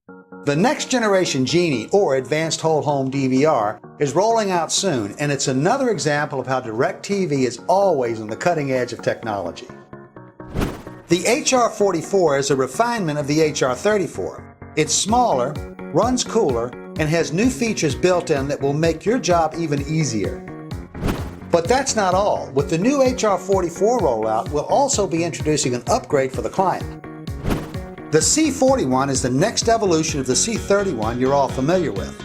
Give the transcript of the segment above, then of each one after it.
The next generation Genie, or Advanced Whole Home DVR, is rolling out soon, and it's another example of how DirecTV is always on the cutting edge of technology. The HR44 is a refinement of the HR34. It's smaller, runs cooler, and has new features built in that will make your job even easier. But that's not all. With the new HR44 rollout, we'll also be introducing an upgrade for the client. The C41 is the next evolution of the C31 you're all familiar with.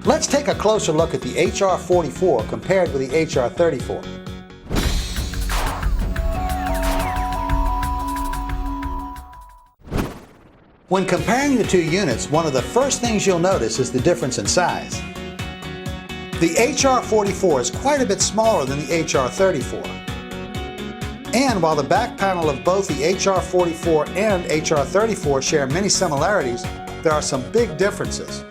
Let's take a closer look at the HR44 compared with the HR34. When comparing the two units, one of the first things you'll notice is the difference in size. The HR44 is quite a bit smaller than the HR34. And while the back panel of both the HR44 and HR34 share many similarities, there are some big differences.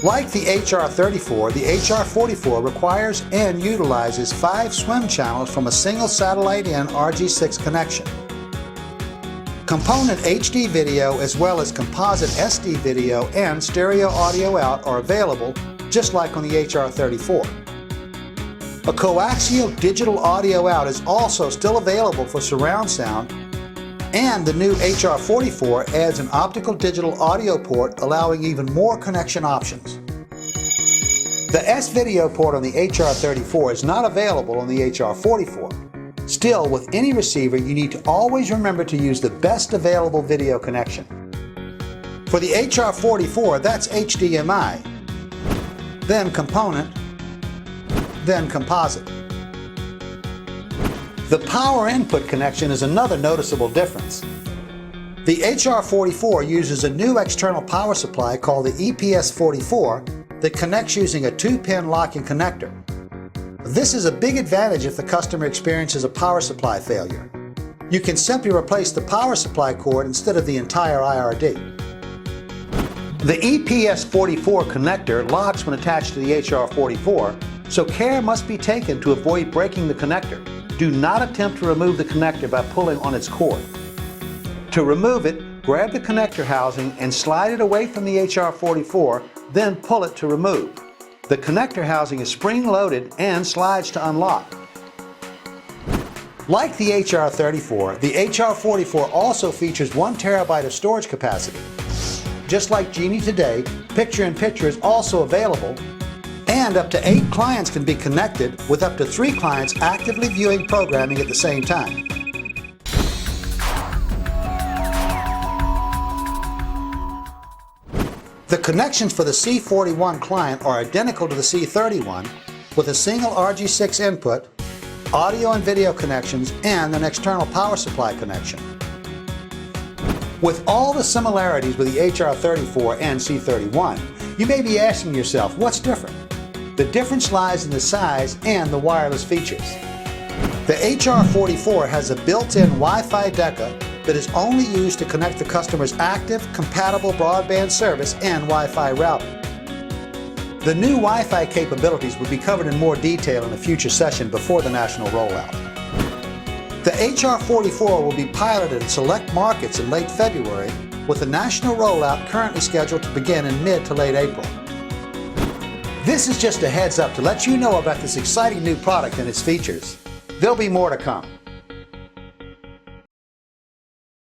Like the HR34, the HR44 requires and utilizes 5 swim channels from a single satellite-in RG6 connection. Component HD video as well as composite SD video and stereo audio out are available, just like on the HR34. A coaxial digital audio out is also still available for surround sound, and the new HR44 adds an optical digital audio port, allowing even more connection options. The S-video port on the HR34 is not available on the HR44. Still, with any receiver, you need to always remember to use the best available video connection. For the HR44, that's HDMI, then component, then composite. The power input connection is another noticeable difference. The HR44 uses a new external power supply called the EPS44 that connects using a 2-pin locking connector. This is a big advantage if the customer experiences a power supply failure. You can simply replace the power supply cord instead of the entire IRD. The EPS44 connector locks when attached to the HR44, so care must be taken to avoid breaking the connector. Do not attempt to remove the connector by pulling on its cord. To remove it, grab the connector housing and slide it away from the HR44, then pull it to remove. The connector housing is spring-loaded and slides to unlock. Like the HR34, the HR44 also features 1 terabyte of storage capacity. Just like Genie today, picture-in-picture is also available, and up to 8 clients can be connected, with up to 3 clients actively viewing programming at the same time. The connections for the C41 client are identical to the C31, with a single RG6 input, audio and video connections, and an external power supply connection. With all the similarities with the HR34 and C31, you may be asking yourself, what's different? The difference lies in the size and the wireless features. The HR44 has a built-in Wi-Fi deca that is only used to connect the customer's active, compatible broadband service and Wi-Fi router. The new Wi-Fi capabilities will be covered in more detail in a future session before the national rollout. The HR44 will be piloted in select markets in late February, with the national rollout currently scheduled to begin in mid to late April. This is just a heads up to let you know about this exciting new product and its features. There'll be more to come.